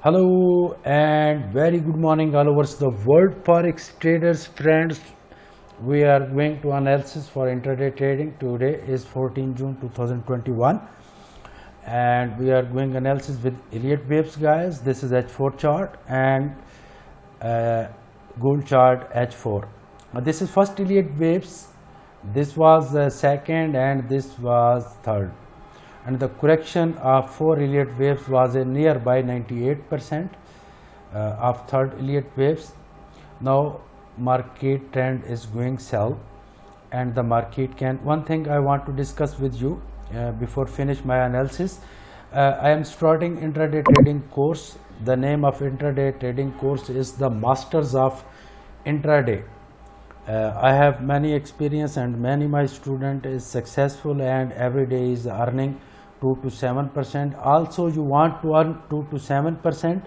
Hello and very good morning all over the world, forex traders friends. We are going to analysis for intraday trading. Today is 14 June 2021 and we are going analysis with Elliott waves, guys. This is H4 chart and gold chart H4. This is first Elliott waves, this was the second and this was third, and the correction of 4 Elliott waves was a nearby 98% of third Elliott waves. Now market trend is going sell and the market can. One thing I want to discuss with you before finish my analysis, I am starting intraday trading course. The name of intraday trading course is the Masters of Intraday. I have many experience and many my student is successful and every day is earning 2 to 7%. Also you want to earn 2 to 7%,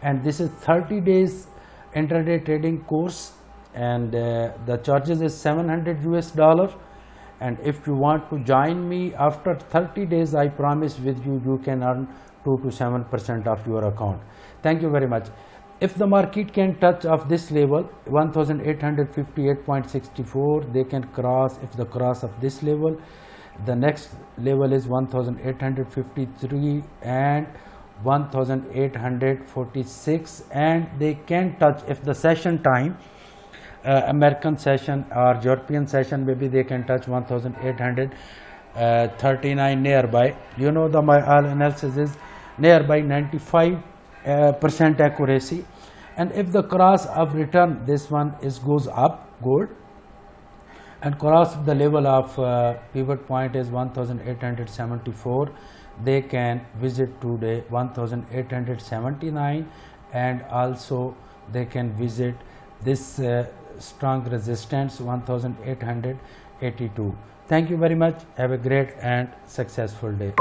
and this is 30 days intraday trading course, and the charges is $700 and if you want to join me after 30 days, I promise with you, you can earn 2 to 7% of your account. Thank you very much. If the market can touch of this level 1858.64, they can cross. If the cross of this level, the next level is 1853 and 1846, and they can touch if the session time American session or European session, maybe they can touch 1839 nearby. You know, the my all analysis is nearby 95% accuracy, and if the cross of return, this one is goes up gold and cross the level of pivot point is 1874, they can visit today 1879, and also they can visit this strong resistance 1882. Thank you very much. Have a great and successful day.